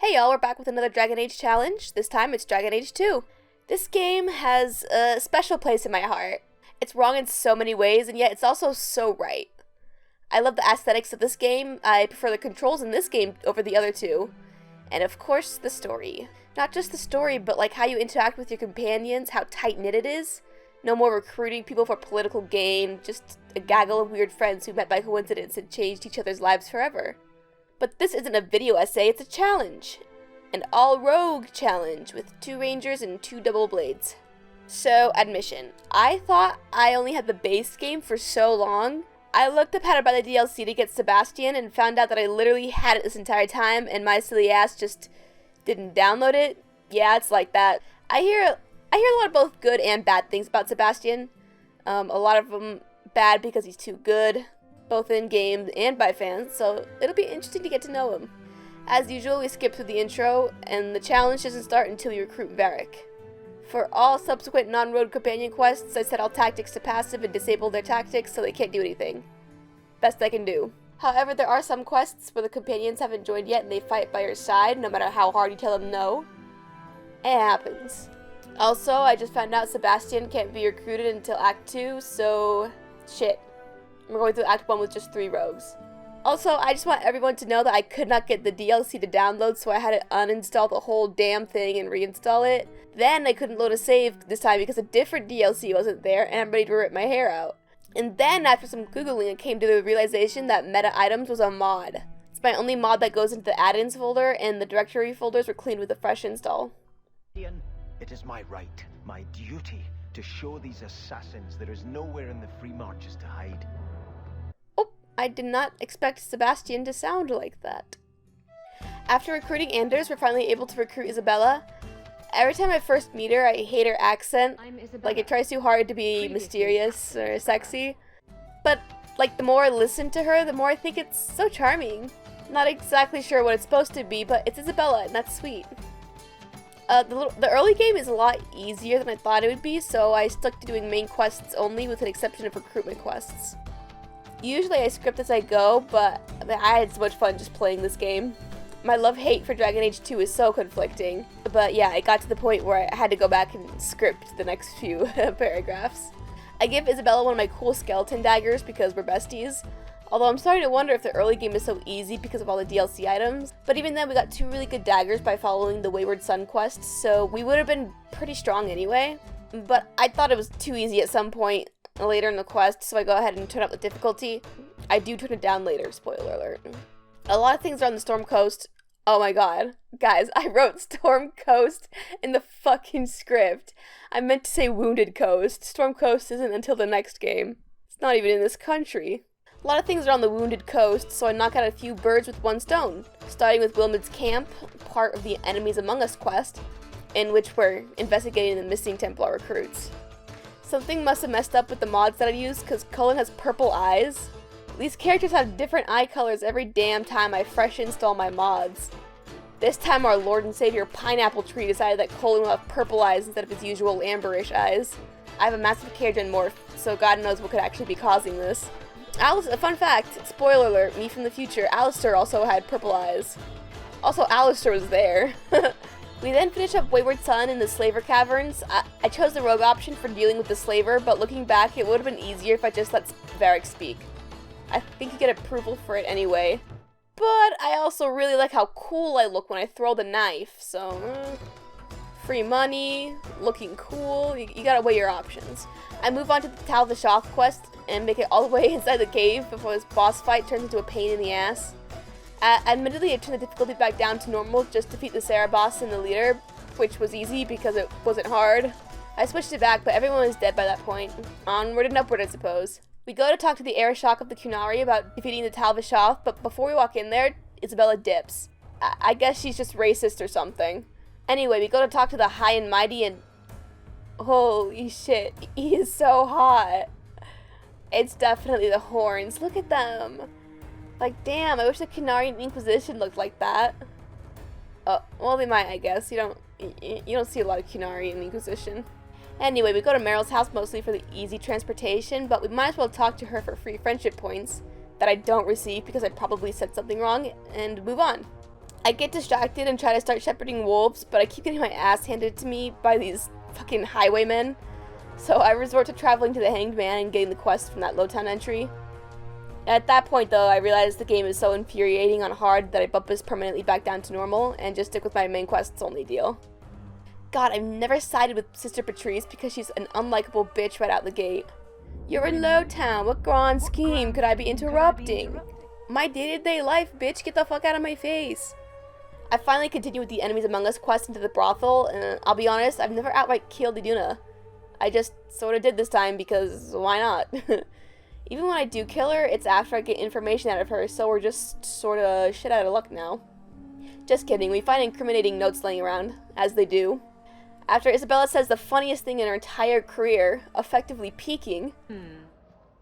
Hey y'all, we're back with another Dragon Age challenge. This time it's Dragon Age 2. This game has a special place in my heart. It's wrong in so many ways, and yet it's also so right. I love the aesthetics of this game. I prefer the controls in this game over the other two. And of course, the story. Not just the story, but like how you interact with your companions, how tight-knit it is. No more recruiting people for political gain, just a gaggle of weird friends who met by coincidence and changed each other's lives forever. But this isn't a video essay, it's a challenge. An all-rogue challenge with 2 rangers and 2 double blades. So, admission. I thought I only had the base game for so long. I looked up how to buy the DLC to get Sebastian and found out that I literally had it this entire time and my silly ass just didn't download it. Yeah, it's like that. I hear a lot of both good and bad things about Sebastian. A lot of them bad because he's too good, both in game and by fans, so it'll be interesting to get to know him. As usual, we skip through the intro, and the challenge doesn't start until we recruit Varric. For all subsequent non-road companion quests, I set all tactics to passive and disable their tactics so they can't do anything. Best I can do. However, there are some quests where the companions haven't joined yet and they fight by your side, no matter how hard you tell them no. It happens. Also, I just found out Sebastian can't be recruited until Act 2, so shit. We're going through Act 1 with just 3 rogues. Also, I just want everyone to know that I could not get the DLC to download, so I had to uninstall the whole damn thing and reinstall it. Then I couldn't load a save this time because a different DLC wasn't there, and I'm ready to rip my hair out. And then, after some Googling, I came to the realization that meta items was a mod. It's my only mod that goes into the add-ins folder, and the directory folders were cleaned with a fresh install. It is my right, my duty, to show these assassins there is nowhere in the free marches to hide. Oh, I did not expect Sebastian to sound like that. After recruiting Anders, we're finally able to recruit Isabella. Every time I first meet her, I hate her accent. Like, it tries too hard to be mysterious or sexy. But, like, the more I listen to her, the more I think it's so charming. Not exactly sure what it's supposed to be, but it's Isabella, and that's sweet. The early game is a lot easier than I thought it would be, so I stuck to doing main quests only with an exception of recruitment quests. Usually I script as I go, but I had so much fun just playing this game. My love-hate for Dragon Age 2 is so conflicting, but yeah, it got to the point where I had to go back and script the next few paragraphs. I give Isabella one of my cool skeleton daggers because we're besties. Although I'm starting to wonder if the early game is so easy because of all the DLC items. But even then, we got 2 really good daggers by following the Wayward Son quest, so we would have been pretty strong anyway. But I thought it was too easy at some point later in the quest, so I go ahead and turn up the difficulty. I do turn it down later, spoiler alert. A lot of things are on the Storm Coast. Oh my god. Guys, I wrote Storm Coast in the fucking script. I meant to say Wounded Coast. Storm Coast isn't until the next game. It's not even in this country. A lot of things are on the Wounded Coast, so I knock out a few birds with 1 stone. Starting with Wilmot's Camp, part of the Enemies Among Us quest, in which we're investigating the missing Templar recruits. Something must have messed up with the mods that I used, because Cullen has purple eyes. These characters have different eye colors every damn time I fresh install my mods. This time our Lord and Savior Pineapple Tree decided that Cullen will have purple eyes instead of his usual amberish eyes. I have a massive Kharadron morph, so God knows what could actually be causing this. A fun fact, spoiler alert, me from the future, Alistair also had purple eyes. Also, Alistair was there. We then finish up Wayward Son in the Slaver Caverns. I chose the rogue option for dealing with the Slaver, but looking back, it would have been easier if I just let Varric speak. I think you get approval for it anyway. But I also really like how cool I look when I throw the knife, so free money, looking cool, you gotta weigh your options. I move on to the Tal Vashoth quest and make it all the way inside the cave before this boss fight turns into a pain in the ass. Admittedly, I turned the difficulty back down to normal just to defeat the Sarah boss and the leader, which was easy because it wasn't hard. I switched it back, but everyone was dead by that point. Onward and upward, I suppose. We go to talk to the Arishok of the Qunari about defeating the Tal Vashoth, but before we walk in there, Isabella dips. I guess she's just racist or something. Anyway, we go to talk to the High and Mighty and... holy shit, he is so hot. It's definitely the horns. Look at them. Like, damn, I wish the Qunari Inquisition looked like that. Well, they might, I guess. You don't see a lot of Qunari in the Inquisition. Anyway, we go to Meryl's house mostly for the easy transportation, but we might as well talk to her for free friendship points that I don't receive because I probably said something wrong, and move on. I get distracted and try to start shepherding wolves, but I keep getting my ass handed to me by these fucking highwaymen. So I resort to traveling to the Hanged Man and getting the quest from that Lowtown entry. At that point though, I realize the game is so infuriating on hard that I bump this permanently back down to normal and just stick with my main quests only deal. God, I've never sided with Sister Patrice because she's an unlikable bitch right out the gate. You're in Lowtown, what grand scheme could I be interrupting? My day-to-day life, bitch, get the fuck out of my face. I finally continue with the Enemies Among Us quest into the brothel, and I'll be honest, I've never outright killed Iduna. I just sorta did this time because why not? Even when I do kill her, it's after I get information out of her, so we're just sorta shit out of luck now. Just kidding, we find incriminating notes laying around, as they do. After Isabella says the funniest thing in her entire career, effectively peaking.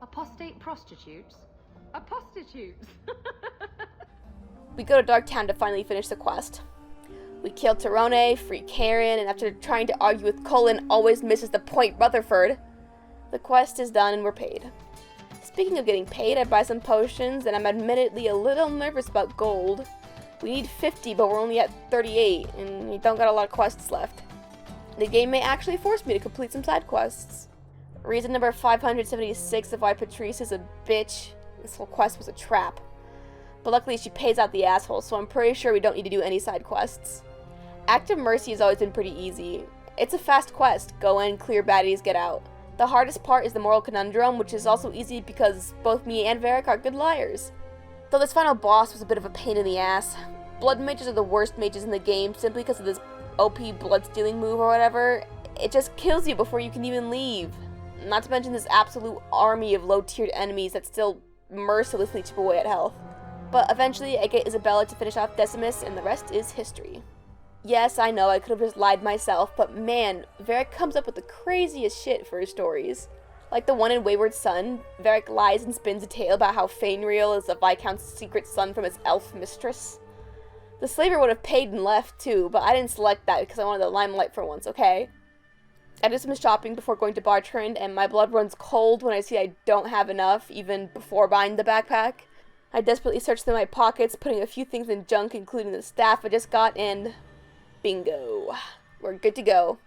Apostate prostitutes? Apostitutes! We go to Darktown to finally finish the quest. We kill Tyrone, free Karen, and after trying to argue with Colin always misses the point Rutherford, the quest is done and we're paid. Speaking of getting paid, I buy some potions, and I'm admittedly a little nervous about gold. We need 50, but we're only at 38, and we don't got a lot of quests left. The game may actually force me to complete some side quests. Reason number 576 of why Patrice is a bitch. This whole quest was a trap. But luckily she pays out the asshole, so I'm pretty sure we don't need to do any side quests. Act of Mercy has always been pretty easy. It's a fast quest. Go in, clear baddies, get out. The hardest part is the moral conundrum, which is also easy because both me and Varric are good liars. Though this final boss was a bit of a pain in the ass. Blood mages are the worst mages in the game simply because of this OP blood-stealing move or whatever. It just kills you before you can even leave. Not to mention this absolute army of low-tiered enemies that still mercilessly chip away at health. But eventually I get Isabella to finish off Decimus and the rest is history. Yes, I know, I could have just lied myself, but man, Varric comes up with the craziest shit for his stories. Like the one in Wayward Son, Varric lies and spins a tale about how Fainriel is the Viscount's secret son from his elf mistress. The slaver would have paid and left too, but I didn't select that because I wanted the limelight for once, okay? I did some shopping before going to Bartrand, and my blood runs cold when I see I don't have enough, even before buying the backpack. I desperately search through my pockets, putting a few things in junk, including the staff I just got, and bingo. We're good to go.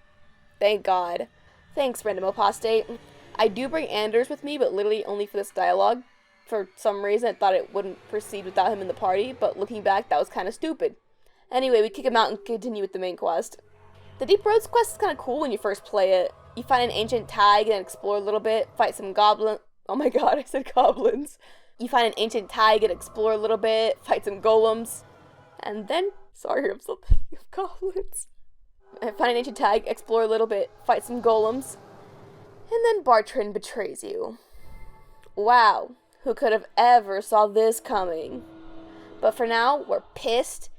Thank God. Thanks, random apostate. I do bring Anders with me, but literally only for this dialogue. For some reason, I thought it wouldn't proceed without him in the party, but looking back, that was kind of stupid. Anyway, we kick him out and continue with the main quest. The Deep Roads quest is kind of cool when you first play it. You find an ancient tag and explore a little bit, fight some goblins. Oh my god, I said goblins. You find an ancient tag and explore a little bit, fight some golems. And then, sorry, I'm still thinking of goblins. I find an ancient tag, explore a little bit, fight some golems. And then Bartrand betrays you. Wow, who could have ever saw this coming? But for now, we're pissed.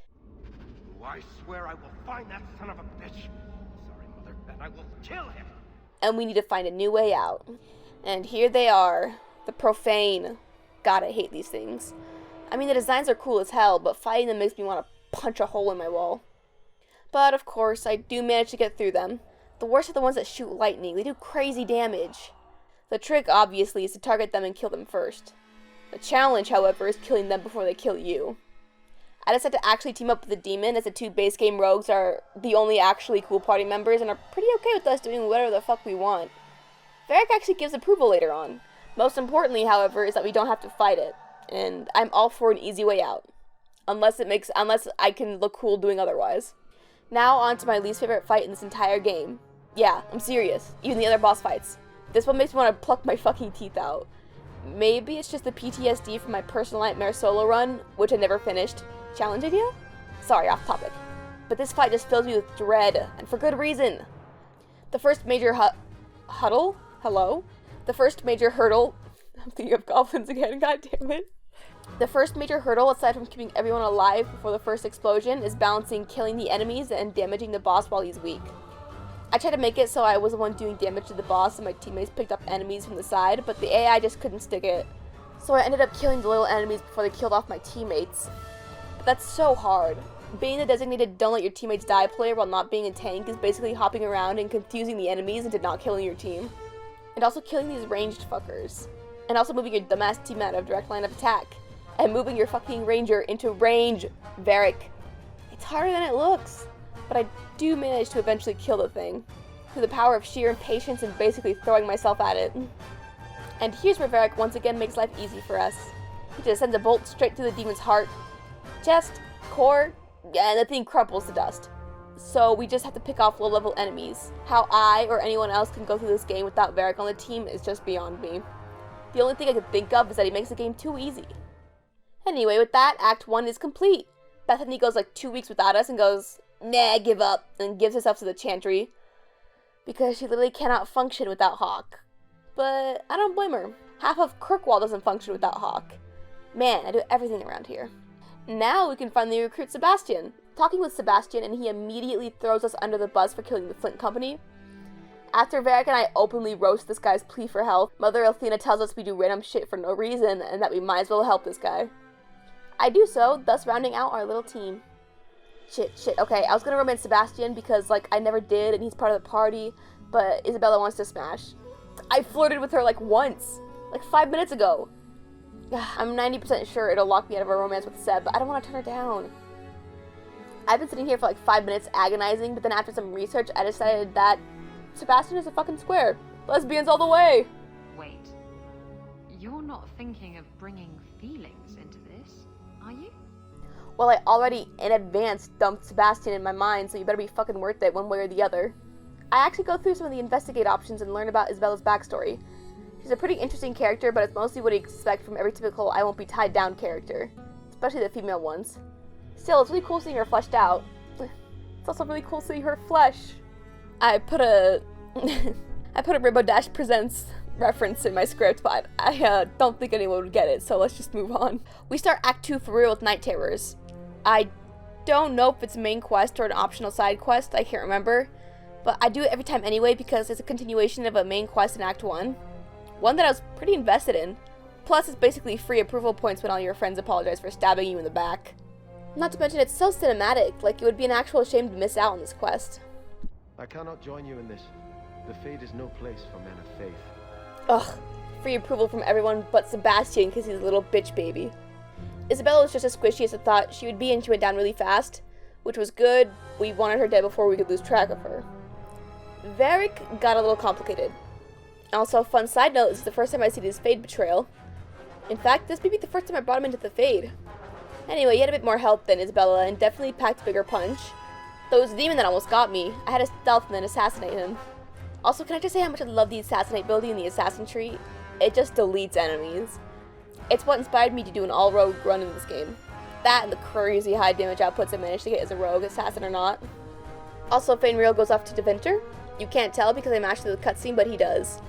I swear I will find that son of a bitch. Sorry, Mother, and I will kill him. And we need to find a new way out. And here they are, the Profane. God, I hate these things. I mean, the designs are cool as hell, but fighting them makes me want to punch a hole in my wall. But of course, I do manage to get through them. The worst are the ones that shoot lightning. They do crazy damage. The trick, obviously, is to target them and kill them first. The challenge, however, is killing them before they kill you. I decided to actually team up with the demon, as the two base game rogues are the only actually cool party members and are pretty okay with us doing whatever the fuck we want. Varric actually gives approval later on. Most importantly, however, is that we don't have to fight it, and I'm all for an easy way out. Unless I can look cool doing otherwise. Now on to my least favorite fight in this entire game. Yeah, I'm serious. Even the other boss fights. This one makes me want to pluck my fucking teeth out. Maybe it's just the PTSD from my personal nightmare solo run, which I never finished. Challenge idea? Sorry, off topic. But this fight just fills me with dread, and for good reason. The first major huddle? Hello? The first major hurdle... I'm thinking of goblins again, god damn it. The first major hurdle, aside from keeping everyone alive before the first explosion, is balancing killing the enemies and damaging the boss while he's weak. I tried to make it so I was the one doing damage to the boss and my teammates picked up enemies from the side, but the AI just couldn't stick it. So I ended up killing the little enemies before they killed off my teammates. But that's so hard. Being the designated don't let your teammates die player while not being a tank is basically hopping around and confusing the enemies into not killing your team. And also killing these ranged fuckers. And also moving your dumbass team out of direct line of attack. And moving your fucking ranger into range, Varric. It's harder than it looks, but I do manage to eventually kill the thing, through the power of sheer impatience and basically throwing myself at it. And here's where Varric once again makes life easy for us. He just sends a bolt straight through the demon's heart, chest, core, and the thing crumples to dust. So we just have to pick off low-level enemies. How I or anyone else can go through this game without Varric on the team is just beyond me. The only thing I could think of is that he makes the game too easy. Anyway, with that, Act 1 is complete. Bethany goes like 2 weeks without us and goes, nah, give up, and gives herself to the Chantry, because she literally cannot function without Hawk. But I don't blame her. Half of Kirkwall doesn't function without Hawk. Man, I do everything around here. Now we can finally recruit Sebastian. Talking with Sebastian, and he immediately throws us under the bus for killing the Flint Company. After Varric and I openly roast this guy's plea for help, Mother Athena tells us we do random shit for no reason, and that we might as well help this guy. I do so, thus rounding out our little team. Shit, okay, I was gonna romance Sebastian because, like, I never did, and he's part of the party, but Isabella wants to smash. I flirted with her, like, once, like 5 minutes ago. I'm 90% sure it'll lock me out of a romance with Seb, but I don't want to turn her down. I've been sitting here for like 5 minutes agonizing, but then after some research, I decided that Sebastian is a fucking square. Lesbians all the way! Wait. You're not thinking of bringing feelings into this, are you? Well, I already in advance dumped Sebastian in my mind, so you better be fucking worth it one way or the other. I actually go through some of the investigate options and learn about Isabella's backstory. She's a pretty interesting character, but it's mostly what you expect from every typical I won't be tied down character. Especially the female ones. Still, it's really cool seeing her fleshed out. It's also really cool seeing her flesh. I put a Rainbow Dash Presents reference in my script, but I don't think anyone would get it, so let's just move on. We start Act 2 for real with Night Terrors. I don't know if it's a main quest or an optional side quest, I can't remember, but I do it every time anyway because it's a continuation of a main quest in Act 1. One that I was pretty invested in. Plus, it's basically free approval points when all your friends apologize for stabbing you in the back. Not to mention, it's so cinematic, like it would be an actual shame to miss out on this quest. I cannot join you in this. The Fade is no place for men of faith. Ugh, free approval from everyone but Sebastian because he's a little bitch baby. Isabella was just as squishy as I thought she would be, and she went down really fast, which was good. We wanted her dead before we could lose track of her. Varric got a little complicated. Also, fun side note, this is the first time I see his Fade betrayal. In fact, this may be the first time I brought him into the Fade. Anyway, he had a bit more help than Isabella, and definitely packed a bigger punch. Though it was the demon that almost got me, I had to stealth and then assassinate him. Also, can I just say how much I love the assassinate ability in the assassin tree? It just deletes enemies. It's what inspired me to do an all-rogue run in this game. That and the crazy high damage outputs I managed to get as a rogue, assassin or not. Also, Fainreal goes off to Deventer. You can't tell because I mashed through the cutscene, but he does.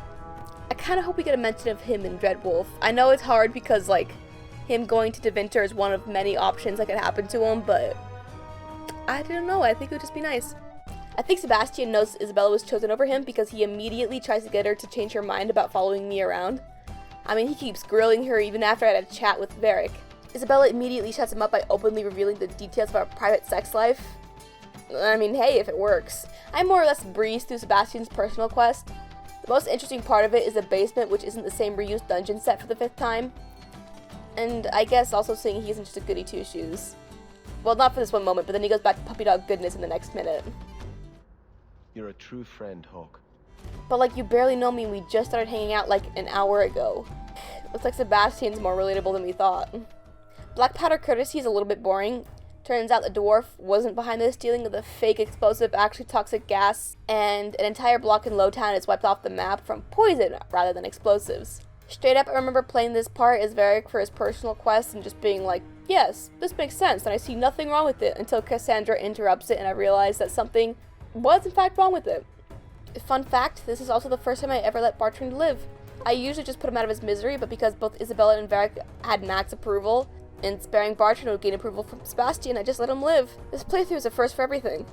I kind of hope we get a mention of him in Dreadwolf. I know it's hard because, like, him going to Deventer is one of many options that could happen to him, but I don't know, I think it would just be nice. I think Sebastian knows Isabella was chosen over him because he immediately tries to get her to change her mind about following me around. I mean, he keeps grilling her even after I had a chat with Varric. Isabella immediately shuts him up by openly revealing the details of our private sex life. I mean, hey, if it works. I more or less breeze through Sebastian's personal quest. The most interesting part of it is the basement, which isn't the same reused dungeon set for the 5th time. And I guess also seeing he isn't just a goody two-shoes. Well, not for this one moment, but then he goes back to puppy dog goodness in the next minute. You're a true friend, Hawk. But like, you barely know me and we just started hanging out like an hour ago. Looks like Sebastian's more relatable than we thought. Black Powder Courtesy is a little bit boring. Turns out the dwarf wasn't behind the stealing of the fake explosive, actually toxic gas, and an entire block in Lowtown is wiped off the map from poison rather than explosives. Straight up, I remember playing this part as Varric for his personal quest and just being like, yes, this makes sense, and I see nothing wrong with it, until Cassandra interrupts it and I realized that something was in fact wrong with it. Fun fact, this is also the first time I ever let Bartrand live. I usually just put him out of his misery, but because both Isabella and Varric had max approval, and sparing Bartrand would gain approval from Sebastian, I just let him live. This playthrough is a first for everything.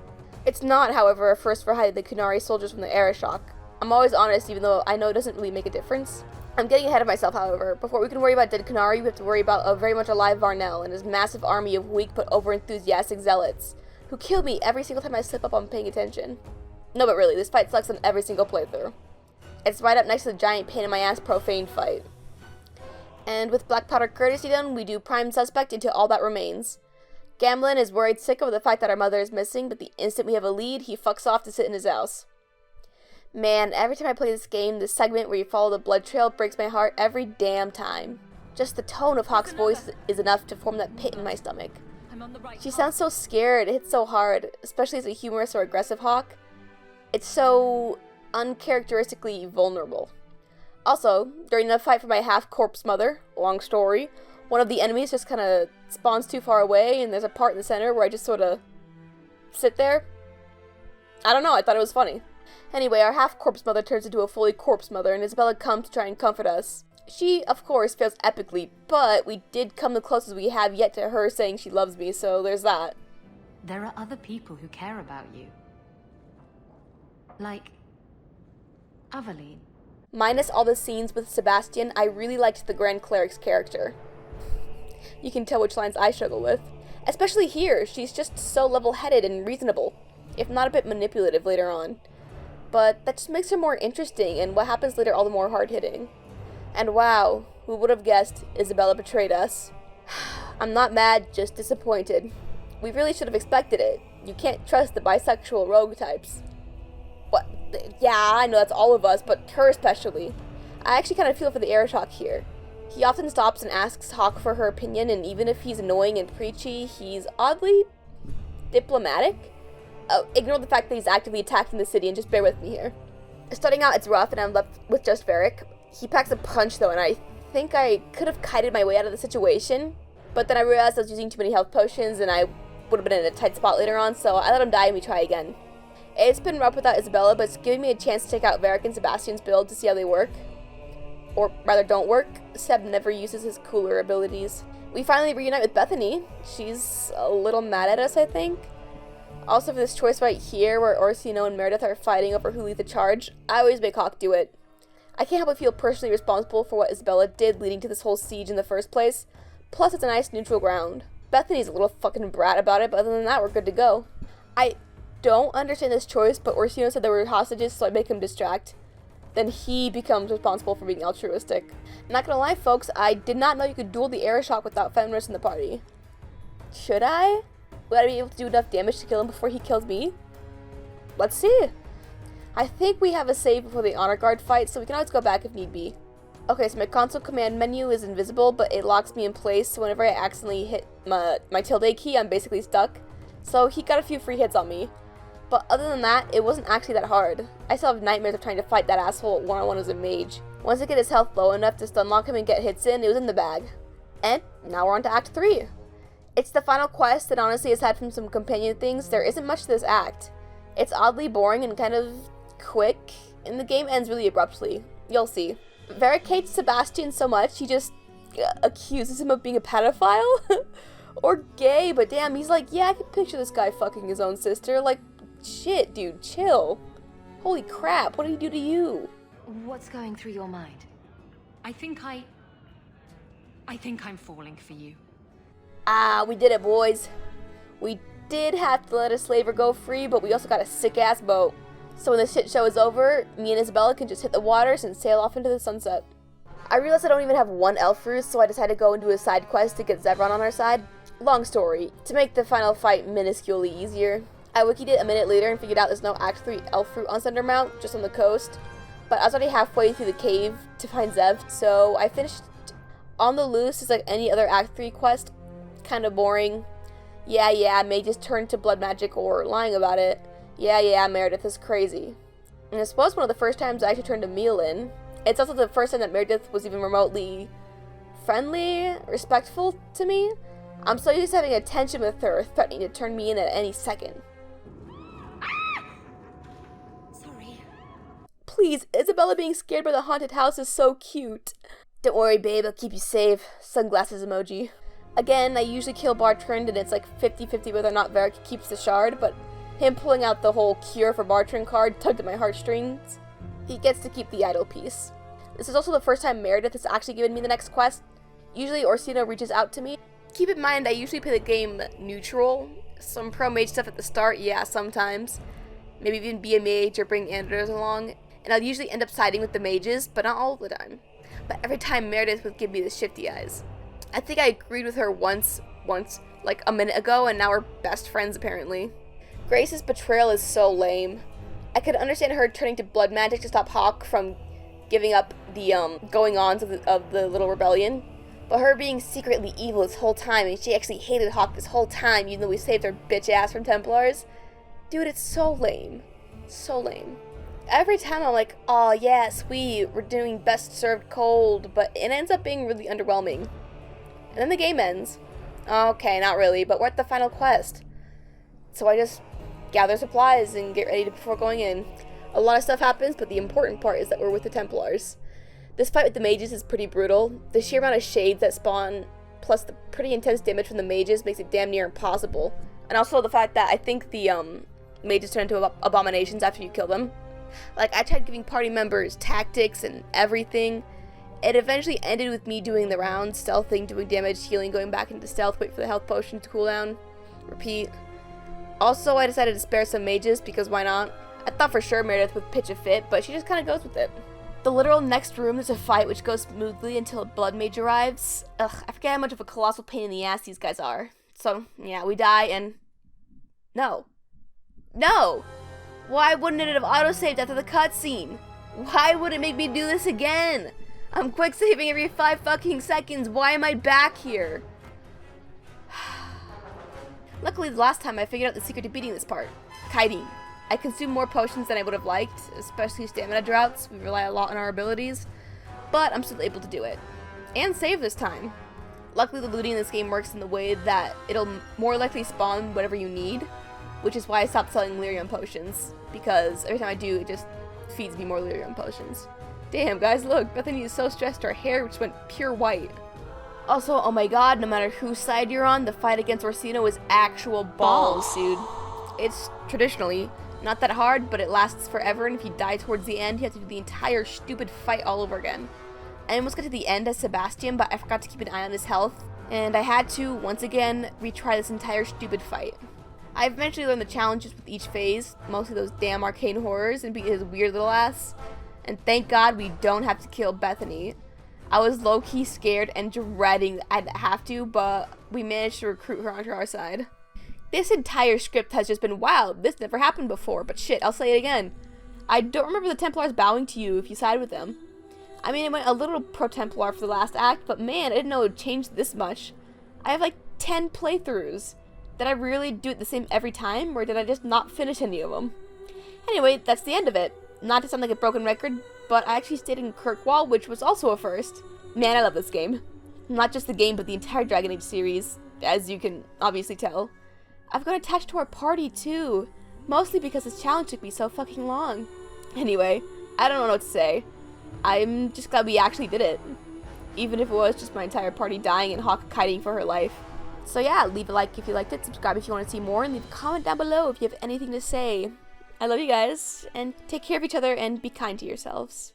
It's not, however, a first for hiding the Qunari soldiers from the era shock. I'm always honest, even though I know it doesn't really make a difference. I'm getting ahead of myself, however. Before we can worry about dead Qunari, we have to worry about a very much alive Varnell and his massive army of weak but over-enthusiastic zealots, who kill me every single time I slip up on paying attention. No, but really, this fight sucks on every single playthrough. It's right up next to the giant pain-in-my-ass profane fight. And with Black Powder Courtesy done, we do Prime Suspect into All That Remains. Gamlin is worried sick over the fact that our mother is missing, but the instant we have a lead, he fucks off to sit in his house. Man, every time I play this game, this segment where you follow the blood trail breaks my heart every damn time. Just the tone of Hawk's voice is enough to form that pit in my stomach. She sounds so scared, it hits so hard, especially as a humorous or aggressive Hawk. It's so uncharacteristically vulnerable. Also, during the fight for my half-corpse mother, long story, one of the enemies just kind of spawns too far away, and there's a part in the center where I just sort of sit there. I don't know, I thought it was funny. Anyway, our half-corpse mother turns into a fully corpse mother, and Isabella comes to try and comfort us. She, of course, fails epically, but we did come the closest we have yet to her saying she loves me, so there's that. There are other people who care about you. Like Aveline. Minus all the scenes with Sebastian, I really liked the Grand Cleric's character. You can tell which lines I struggle with. Especially here, she's just so level-headed and reasonable, if not a bit manipulative later on. But that just makes her more interesting, and what happens later all the more hard-hitting. And wow, who would have guessed Isabella betrayed us? I'm not mad, just disappointed. We really should have expected it. You can't trust the bisexual rogue types. What? Yeah, I know that's all of us, but her especially. I actually kind of feel for the Arishok here. He often stops and asks Hawk for her opinion, and even if he's annoying and preachy, he's oddly diplomatic. Oh, ignore the fact that he's actively attacking the city and just bear with me here. Starting out, it's rough and I'm left with just Varric. He packs a punch though, and I think I could have kited my way out of the situation, but then I realized I was using too many health potions and I would have been in a tight spot later on, so I let him die and we try again. It's been rough without Isabella, but it's giving me a chance to take out Varric and Sebastian's build to see how they work. Or rather, don't work. Seb never uses his cooler abilities. We finally reunite with Bethany. She's a little mad at us, I think. Also, for this choice right here, where Orsino and Meredith are fighting over who leads the charge, I always make Hawk do it. I can't help but feel personally responsible for what Isabella did leading to this whole siege in the first place. Plus, it's a nice neutral ground. Bethany's a little fucking brat about it, but other than that, we're good to go. I don't understand this choice, but Orsino said there were hostages, so I make him distract. Then he becomes responsible for being altruistic. Not gonna lie, folks, I did not know you could duel the Arishok without Fenris in the party. Should I? Would I be able to do enough damage to kill him before he kills me? Let's see. I think we have a save before the honor guard fight, so we can always go back if need be. Okay, so my console command menu is invisible, but it locks me in place, so whenever I accidentally hit my tilde key, I'm basically stuck. So he got a few free hits on me. But other than that, it wasn't actually that hard. I still have nightmares of trying to fight that asshole one-on-one as a mage. Once I get his health low enough to stunlock him and get hits in, it was in the bag. And now we're on to Act 3. It's the final quest, and honestly, aside from some companion things, there isn't much to this act. It's oddly boring and kind of quick, and the game ends really abruptly. You'll see. Varric hates Sebastian so much, he just accuses him of being a pedophile? Or gay, but damn, he's like, yeah, I can picture this guy fucking his own sister. Like, shit, dude, chill. Holy crap, what did he do to you? What's going through your mind? I think I'm falling for you. Ah, we did it, boys. We did have to let a slaver go free, but we also got a sick-ass boat. So when the shit show is over, me and Isabella can just hit the waters and sail off into the sunset. I realized I don't even have one elf ruse, so I decided to go and do a side quest to get Zevran on our side. Long story. To make the final fight minusculely easier, I wikied it a minute later and figured out there's no Act 3 elf route on Sundermount, just on the coast. But I was already halfway through the cave to find Zev, so I finished on the loose. It's like any other Act 3 quest. Kind of boring. Yeah, I may just turn to blood magic or lying about it. Yeah, Meredith is crazy. And this was one of the first times I actually turned to Mealin. It's also the first time that Meredith was even remotely friendly, respectful to me. I'm so used to having a tension with her, threatening to turn me in at any second. Sorry. Please, Isabella being scared by the haunted house is so cute. Don't worry, babe, I'll keep you safe. Sunglasses emoji. Again, I usually kill Bartrand, and it's like 50-50 whether or not Varric keeps the shard, but him pulling out the whole cure for Bartrand card tugged at my heartstrings. He gets to keep the idol piece. This is also the first time Meredith has actually given me the next quest. Usually Orsino reaches out to me. Keep in mind, I usually play the game neutral. Some pro mage stuff at the start, yeah, sometimes. Maybe even be a mage or bring Anders along. And I'll usually end up siding with the mages, but not all the time. But every time Meredith would give me the shifty eyes. I think I agreed with her once once, like a minute ago, and now we're best friends apparently. Grace's betrayal is so lame. I could understand her turning to blood magic to stop Hawk from giving up the going-ons of the little rebellion, but her being secretly evil this whole time, and she actually hated Hawk this whole time, even though we saved her bitch ass from Templars. Dude, it's so lame. So lame. Every time I'm like, oh yeah, sweet, we're doing best served cold, but it ends up being really underwhelming. And then the game ends. Okay, not really, but we're at the final quest. So I just gather supplies and get ready before going in. A lot of stuff happens, but the important part is that we're with the Templars. This fight with the mages is pretty brutal. The sheer amount of shades that spawn, plus the pretty intense damage from the mages, makes it damn near impossible. And also the fact that I think the mages turn into abominations after you kill them. Like, I tried giving party members tactics and everything. It eventually ended with me doing the rounds, stealthing, doing damage, healing, going back into stealth, wait for the health potion to cool down, repeat. Also, I decided to spare some mages, because why not? I thought for sure Meredith would pitch a fit, but she just kind of goes with it. The literal next room, there's a fight which goes smoothly until a blood mage arrives. Ugh, I forget how much of a colossal pain in the ass these guys are. So, yeah, we die, and... No. Why wouldn't it have autosaved after the cutscene? Why would it make me do this again? I'm quick saving every 5 fucking seconds. Why am I back here? Luckily, the last time I figured out the secret to beating this part. Kiting. I consumed more potions than I would have liked, especially stamina droughts. We rely a lot on our abilities, but I'm still able to do it. And save this time. Luckily, the looting in this game works in the way that it'll more likely spawn whatever you need, which is why I stopped selling lyrium potions, because every time I do, it just feeds me more lyrium potions. Damn, guys, look, Bethany is so stressed her hair just went pure white. Also, oh my god, no matter whose side you're on, the fight against Orsino is actual balls, dude. It's traditionally not that hard, but it lasts forever, and if you die towards the end, you have to do the entire stupid fight all over again. I almost got to the end as Sebastian, but I forgot to keep an eye on his health, and I had to, once again, retry this entire stupid fight. I eventually learned the challenges with each phase, mostly those damn arcane horrors, and beat his weird little ass. And thank God we don't have to kill Bethany. I was low-key scared and dreading that I'd have to, but we managed to recruit her onto our side. This entire script has just been, wow, this never happened before, but shit, I'll say it again. I don't remember the Templars bowing to you if you side with them. I mean, it went a little pro-Templar for the last act, but man, I didn't know it would change this much. I have like 10 playthroughs. Did I really do it the same every time, or did I just not finish any of them? Anyway, that's the end of it. Not to sound like a broken record, but I actually stayed in Kirkwall, which was also a first. Man, I love this game. Not just the game, but the entire Dragon Age series, as you can obviously tell. I've got attached to our party, too. Mostly because this challenge took me so fucking long. Anyway, I don't know what to say. I'm just glad we actually did it. Even if it was just my entire party dying and Hawk kiting for her life. So yeah, leave a like if you liked it, subscribe if you want to see more, and leave a comment down below if you have anything to say. I love you guys, and take care of each other, and be kind to yourselves.